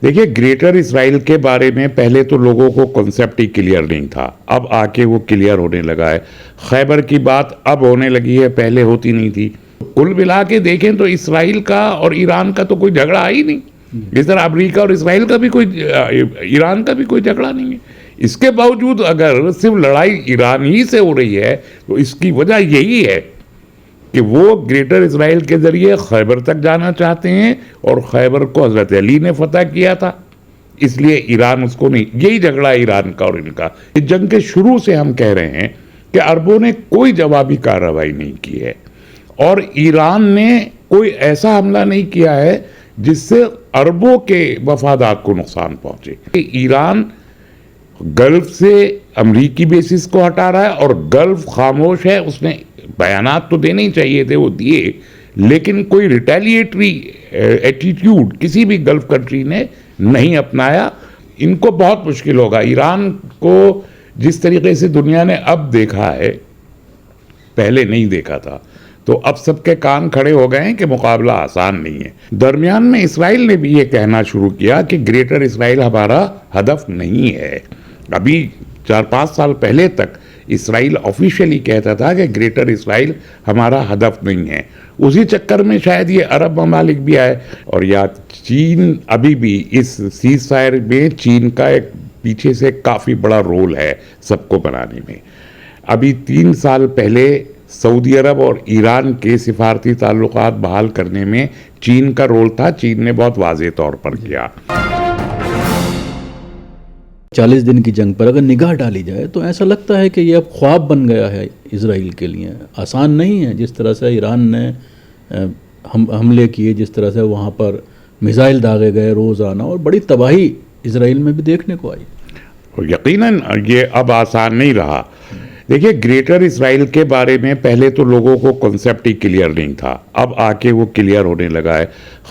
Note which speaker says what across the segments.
Speaker 1: دیکھیے گریٹر اسرائیل کے بارے میں پہلے تو لوگوں کو کنسیپٹ ہی کلیئر نہیں تھا، اب آ کے وہ کلیئر ہونے لگا ہے۔ خیبر کی بات اب ہونے لگی ہے، پہلے ہوتی نہیں تھی۔ کل ملا کے دیکھیں تو اسرائیل کا اور ایران کا تو کوئی جھگڑا ہی نہیں، جس طرح امریکہ اور اسرائیل کا بھی ایران کا بھی کوئی جھگڑا نہیں ہے۔ اس کے باوجود اگر صرف لڑائی ایران ہی سے ہو رہی ہے تو اس کی وجہ یہی ہے کہ وہ گریٹر اسرائیل کے ذریعے خیبر تک جانا چاہتے ہیں، اور خیبر کو حضرت علی نے فتح کیا تھا، اس لیے ایران اس کو نہیں۔ یہی جھگڑا ایران کا اور ان کا۔ اس جنگ کے شروع سے ہم کہہ رہے ہیں کہ عربوں نے کوئی جوابی کارروائی نہیں کی ہے، اور ایران نے کوئی ایسا حملہ نہیں کیا ہے جس سے عربوں کے مفادات کو نقصان پہنچے۔ ایران گلف سے امریکی بیسس کو ہٹا رہا ہے، اور گلف خاموش ہے۔ اس نے بیانات تو دینے ہی چاہیے تھے، وہ دیے، لیکن کوئی ریٹیلیٹری ایٹیٹیوڈ کسی بھی گلف کنٹری نے نہیں اپنایا۔ ان کو بہت مشکل ہوگا۔ ایران کو جس طریقے سے دنیا نے اب دیکھا ہے، پہلے نہیں دیکھا تھا، تو اب سب کے کان کھڑے ہو گئے ہیں کہ مقابلہ آسان نہیں ہے۔ درمیان میں اسرائیل نے بھی یہ کہنا شروع کیا کہ گریٹر اسرائیل ہمارا ہدف نہیں ہے۔ ابھی 4-5 سال پہلے تک اسرائیل آفیشیلی کہتا تھا کہ گریٹر اسرائیل ہمارا ہدف نہیں ہے۔ اسی چکر میں شاید یہ عرب ممالک بھی آئے، اور یا چین ابھی بھی اس سیز فائر میں چین کا ایک پیچھے سے کافی بڑا رول ہے سب کو بنانے میں۔ ابھی 3 سال پہلے سعودی عرب اور ایران کے سفارتی تعلقات بحال کرنے میں چین کا رول تھا، چین نے بہت واضح طور پر کیا۔
Speaker 2: 40 دن کی جنگ پر اگر نگاہ ڈالی جائے تو ایسا لگتا ہے کہ یہ اب خواب بن گیا ہے اسرائیل کے لیے۔ آسان نہیں ہے، جس طرح سے ایران نے حملے کیے، جس طرح سے وہاں پر میزائل داغے گئے روزانہ، اور بڑی تباہی اسرائیل میں بھی دیکھنے کو آئی۔
Speaker 1: یقیناً یہ اب آسان نہیں رہا۔ دیکھیے گریٹر اسرائیل کے بارے میں پہلے تو لوگوں کو کنسیپٹ ہی کلیئر نہیں تھا، اب آ کے وہ کلیئر ہونے لگا ہے۔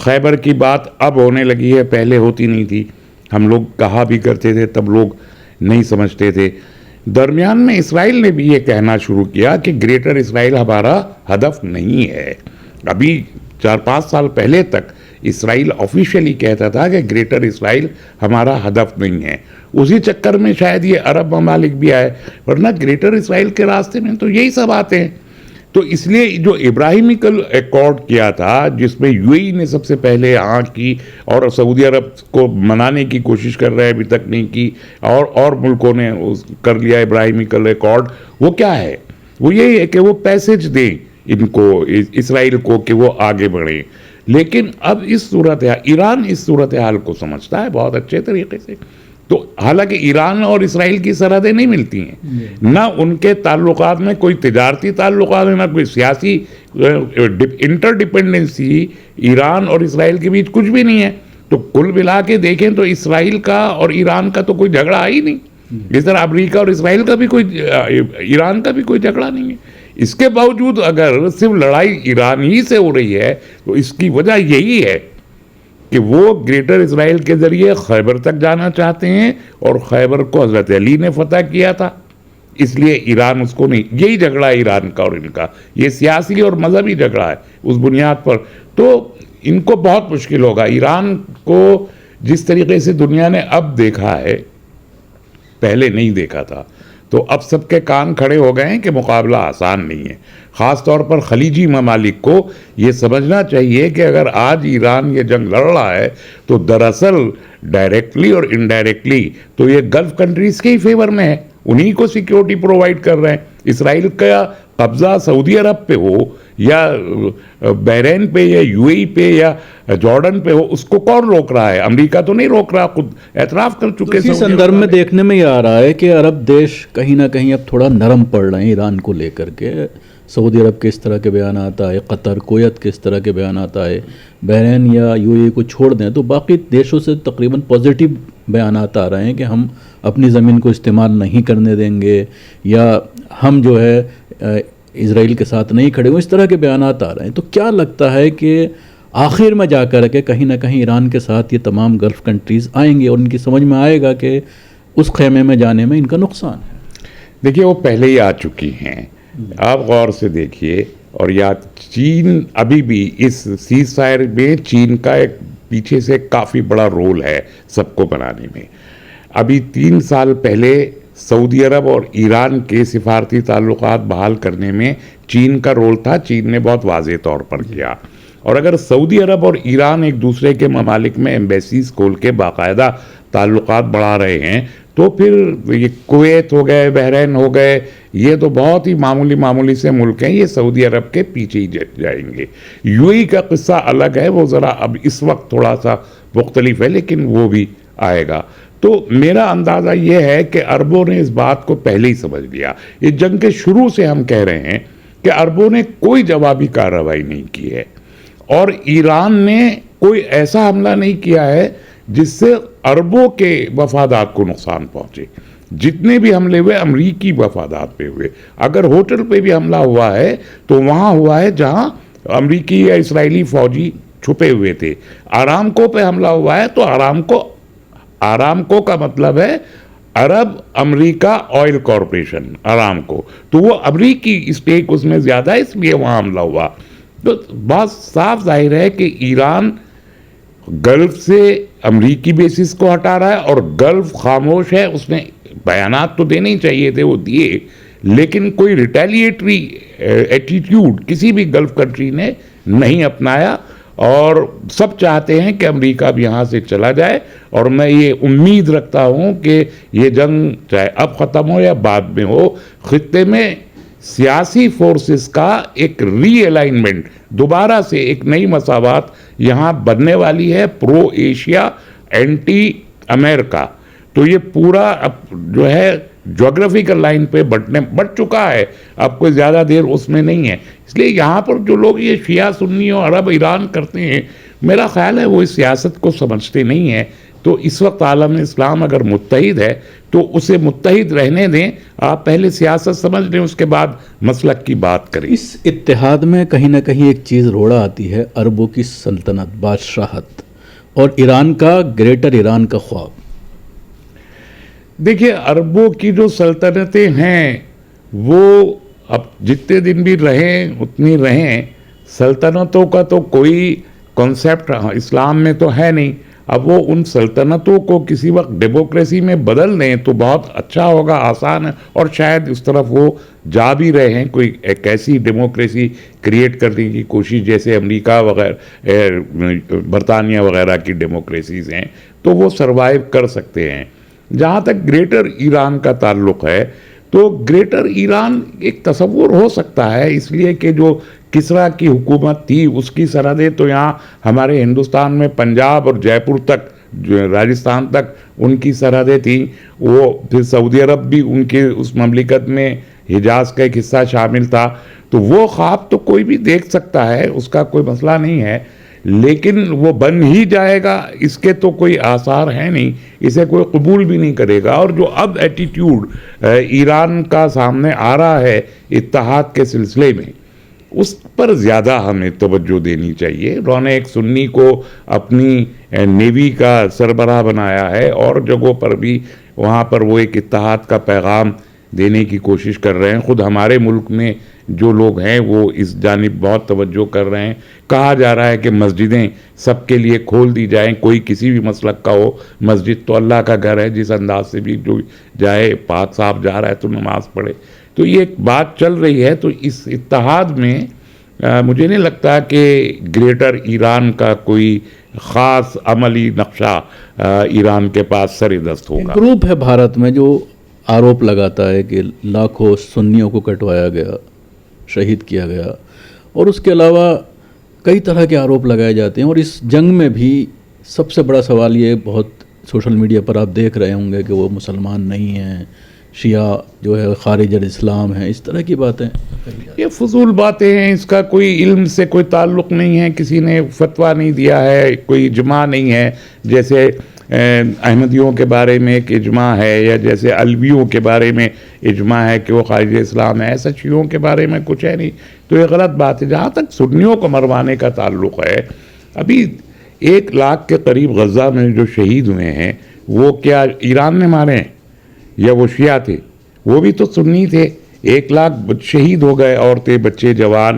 Speaker 1: خیبر کی بات اب ہونے لگی ہے، پہلے ہوتی نہیں تھی۔ ہم لوگ کہا بھی کرتے تھے، تب لوگ نہیں سمجھتے تھے۔ درمیان میں اسرائیل نے بھی یہ کہنا شروع کیا کہ گریٹر اسرائیل ہمارا ہدف نہیں ہے۔ ابھی 4-5 سال پہلے تک اسرائیل آفیشیلی کہتا تھا کہ گریٹر اسرائیل ہمارا ہدف نہیں ہے۔ اسی چکر میں شاید یہ عرب ممالک بھی آئے، ورنہ گریٹر اسرائیل کے راستے میں تو یہی سب آتے ہیں۔ تو اس لیے جو ابراہیمیکل ایکارڈ کیا تھا، جس میں یو اے ای نے سب سے پہلے کی، اور سعودی عرب کو منانے کی کوشش کر رہے ہیں، ابھی تک نہیں کی، اور ملکوں نے کر لیا ابراہیمیکل ایکارڈ، وہ کیا ہے؟ وہ یہی ہے کہ وہ پیسج دیں ان کو، اسرائیل کو، کہ وہ آگے بڑھیں۔ لیکن اب اس صورتحال، ایران اس صورتحال کو سمجھتا ہے بہت اچھے طریقے سے۔ تو حالانکہ ایران اور اسرائیل کی سرحدیں نہیں ملتی ہیں، نہ ان کے تعلقات میں کوئی تجارتی تعلقات ہیں، نہ کوئی سیاسی انٹر ڈیپینڈنسی ایران اور اسرائیل کے بیچ کچھ بھی نہیں ہے۔ تو کل ملا کے دیکھیں تو اسرائیل کا اور ایران کا تو کوئی جھگڑا ہی نہیں، جس طرح امریکہ اور اسرائیل کا بھی ایران کا بھی کوئی جھگڑا نہیں ہے۔ اس کے باوجود اگر صرف لڑائی ایران ہی سے ہو رہی ہے تو اس کی وجہ یہی ہے کہ وہ گریٹر اسرائیل کے ذریعے خیبر تک جانا چاہتے ہیں، اور خیبر کو حضرت علی نے فتح کیا تھا، اس لیے ایران اس کو نہیں۔ یہی جھگڑا ہے ایران کا اور ان کا، یہ سیاسی اور مذہبی جھگڑا ہے اس بنیاد پر۔ تو ان کو بہت مشکل ہوگا۔ ایران کو جس طریقے سے دنیا نے اب دیکھا ہے، پہلے نہیں دیکھا تھا، تو اب سب کے کان کھڑے ہو گئے ہیں کہ مقابلہ آسان نہیں ہے۔ خاص طور پر خلیجی ممالک کو یہ سمجھنا چاہیے کہ اگر آج ایران یہ جنگ لڑ رہا ہے تو دراصل ڈائریکٹلی اور انڈائریکٹلی تو یہ گلف کنٹریز کے ہی فیور میں ہے، انہی کو سیکیورٹی پرووائڈ کر رہے ہیں۔ اسرائیل کا قبضہ سعودی عرب پہ ہو، یا بحرین پہ، یا یو اے ای پہ، یا جارڈن پہ ہو، اس کو کون روک رہا ہے؟ امریکہ تو نہیں روک رہا، خود اعتراف کر چکے۔
Speaker 2: اسی سندرب میں دیکھنے میں یہ آ رہا ہے کہ عرب دیش کہیں نہ کہیں اب تھوڑا نرم پڑ رہے ہیں ایران کو لے کر کے۔ سعودی عرب کے اس طرح کے بیانات آئے، قطر، کویت کے اس طرح کے بیانات آئے، بحرین یا یو اے ای کو چھوڑ دیں تو باقی دیشوں سے تقریباً پازیٹیو بیانات آ رہے ہیں کہ ہم اپنی زمین کو استعمال نہیں کرنے دیں گے، یا ہم جو ہے اسرائیل کے ساتھ نہیں کھڑے ہوئے، اس طرح کے بیانات آ رہے ہیں۔ تو کیا لگتا ہے کہ آخر میں جا کر کے کہیں نہ کہیں ایران کے ساتھ یہ تمام گلف کنٹریز آئیں گے، اور ان کی سمجھ میں آئے گا کہ اس خیمے میں جانے میں ان کا نقصان ہے؟
Speaker 1: دیکھیے وہ پہلے ہی آ چکی ہیں، آپ غور سے دیکھیے، اور یا چین ابھی بھی اس سیز فائر میں چین کا ایک پیچھے سے کافی بڑا رول ہے سب کو بنانے میں. ابھی 3 سال پہلے سعودی عرب اور ایران کے سفارتی تعلقات بحال کرنے میں چین کا رول تھا. چین نے بہت واضح طور پر کیا. اور اگر سعودی عرب اور ایران ایک دوسرے کے ممالک میں ایمبیسیز کھول کے باقاعدہ تعلقات بڑھا رہے ہیں تو پھر یہ کویت ہو گئے, بحرین ہو گئے, یہ تو بہت ہی معمولی سے ملک ہیں, یہ سعودی عرب کے پیچھے ہی جائیں گے. یو ای کا قصہ الگ ہے, وہ ذرا اب اس وقت تھوڑا سا مختلف ہے, لیکن وہ بھی آئے گا. تو میرا اندازہ یہ ہے کہ عربوں نے اس بات کو پہلے ہی سمجھ لیا. یہ جنگ کے شروع سے ہم کہہ رہے ہیں کہ عربوں نے کوئی جوابی کارروائی نہیں کی ہے, اور ایران نے کوئی ایسا حملہ نہیں کیا ہے جس سے عربوں کے مفادات کو نقصان پہنچے. جتنے بھی حملے ہوئے امریکی مفادات پہ ہوئے. اگر ہوٹل پہ بھی حملہ ہوا ہے تو وہاں ہوا ہے جہاں امریکی یا اسرائیلی فوجی چھپے ہوئے تھے. آرامکو پہ حملہ ہوا ہے تو آرامکو کا مطلب ہے عرب امریکہ آئل کارپوریشن, آرامکو, تو وہ امریکی اسٹیک اس میں زیادہ ہے, اس لیے وہاں حملہ ہوا. تو بات صاف ظاہر ہے کہ ایران گلف سے امریکی بیسس کو ہٹا رہا ہے, اور گلف خاموش ہے. اس نے بیانات تو دینے ہی چاہیے تھے, وہ دیے, لیکن کوئی ریٹیلیٹری ایٹیٹیوڈ کسی بھی گلف کنٹری نے نہیں اپنایا, اور سب چاہتے ہیں کہ امریکہ بھی یہاں سے چلا جائے. اور میں یہ امید رکھتا ہوں کہ یہ جنگ چاہے اب ختم ہو یا بعد میں ہو, خطے میں سیاسی فورسز کا ایک ری الائنمنٹ, دوبارہ سے ایک نئی مساوات یہاں بننے والی ہے, پرو ایشیا اینٹی امریکہ. تو یہ پورا اب جو ہے جغرافیکل لائن پہ بٹ چکا ہے, اب کوئی زیادہ دیر اس میں نہیں ہے. اس لیے یہاں پر جو لوگ یہ شیعہ سنی اور عرب ایران کرتے ہیں, میرا خیال ہے وہ اس سیاست کو سمجھتے نہیں ہیں. تو اس وقت عالم اسلام اگر متحد ہے تو اسے متحد رہنے دیں. آپ پہلے سیاست سمجھ لیں, اس کے بعد مسلک کی بات کریں.
Speaker 2: اس اتحاد میں کہیں نہ کہیں ایک چیز روڑا آتی ہے, عربوں کی سلطنت, بادشاہت, اور ایران کا گریٹر ایران کا خواب.
Speaker 1: دیکھیے, عربوں کی جو سلطنتیں ہیں وہ اب جتنے دن بھی رہیں اتنی رہیں. سلطنتوں کا تو کوئی کنسیپٹ اسلام میں تو ہے نہیں. اب وہ ان سلطنتوں کو کسی وقت ڈیموکریسی میں بدل دیں تو بہت اچھا ہوگا, آسان ہے, اور شاید اس طرف وہ جا بھی رہے ہیں. کوئی ایک ایسی ڈیموکریسی کریٹ کرنے کی کوشش جیسے امریکہ وغیرہ, برطانیہ وغیرہ کی ڈیموکریسیز ہیں, تو وہ سروائیو کر سکتے ہیں. جہاں تک گریٹر ایران کا تعلق ہے تو گریٹر ایران ایک تصور ہو سکتا ہے, اس لیے کہ جو کسرا کی حکومت تھی اس کی سرحدیں تو یہاں ہمارے ہندوستان میں پنجاب اور جے پور تک, جو راجستھان تک ان کی سرحدیں تھیں. وہ پھر سعودی عرب بھی ان کے اس مملکت میں حجاز کا ایک حصہ شامل تھا. تو وہ خواب تو کوئی بھی دیکھ سکتا ہے, اس کا کوئی مسئلہ نہیں ہے, لیکن وہ بن ہی جائے گا اس کے تو کوئی آثار ہیں نہیں, اسے کوئی قبول بھی نہیں کرے گا. اور جو اب ایٹیٹیوڈ ایران کا سامنے آ رہا ہے اتحاد کے سلسلے میں, اس پر زیادہ ہمیں توجہ دینی چاہیے. انہوں نے ایک سنی کو اپنی نیوی کا سربراہ بنایا ہے, اور جگہوں پر بھی وہاں پر وہ ایک اتحاد کا پیغام دینے کی کوشش کر رہے ہیں. خود ہمارے ملک میں جو لوگ ہیں وہ اس جانب بہت توجہ کر رہے ہیں. کہا جا رہا ہے کہ مسجدیں سب کے لیے کھول دی جائیں, کوئی کسی بھی مسلک کا ہو. مسجد تو اللہ کا گھر ہے, جس انداز سے بھی جو جائے, پاک صاحب جا رہا ہے تو نماز پڑھے. تو یہ ایک بات چل رہی ہے. تو اس اتحاد میں مجھے نہیں لگتا کہ گریٹر ایران کا کوئی خاص عملی نقشہ ایران کے پاس سر دست ہوگا.
Speaker 2: گروپ ہے بھارت میں جو آروپ لگاتا ہے کہ لاکھوں سنیوں کو کٹوایا گیا, شہید کیا گیا, اور اس کے علاوہ کئی طرح کے آروپ لگائے جاتے ہیں. اور اس جنگ میں بھی سب سے بڑا سوال یہ, بہت سوشل میڈیا پر آپ دیکھ رہے ہوں گے کہ وہ مسلمان نہیں ہیں, شیعہ جو ہے خارج الاسلام ہیں, اس طرح کی باتیں.
Speaker 1: یہ فضول باتیں ہیں, اس کا کوئی علم سے کوئی تعلق نہیں ہے, کسی نے فتویٰ نہیں دیا ہے, کوئی اجماع نہیں ہے. جیسے احمدیوں کے بارے میں ایک اجماع ہے, یا جیسے علویوں کے بارے میں اجماع ہے کہ وہ خارج اسلام ہے, ایسا شیعوں کے بارے میں کچھ ہے نہیں. تو یہ غلط بات ہے. جہاں تک سنیوں کو مروانے کا تعلق ہے, ابھی 1 لاکھ کے قریب غزہ میں جو شہید ہوئے ہیں وہ کیا ایران نے مارے ہیں یا وہ شیعہ تھے؟ وہ بھی تو سنی تھے. 1 لاکھ شہید ہو گئے, عورتیں, بچے, جوان.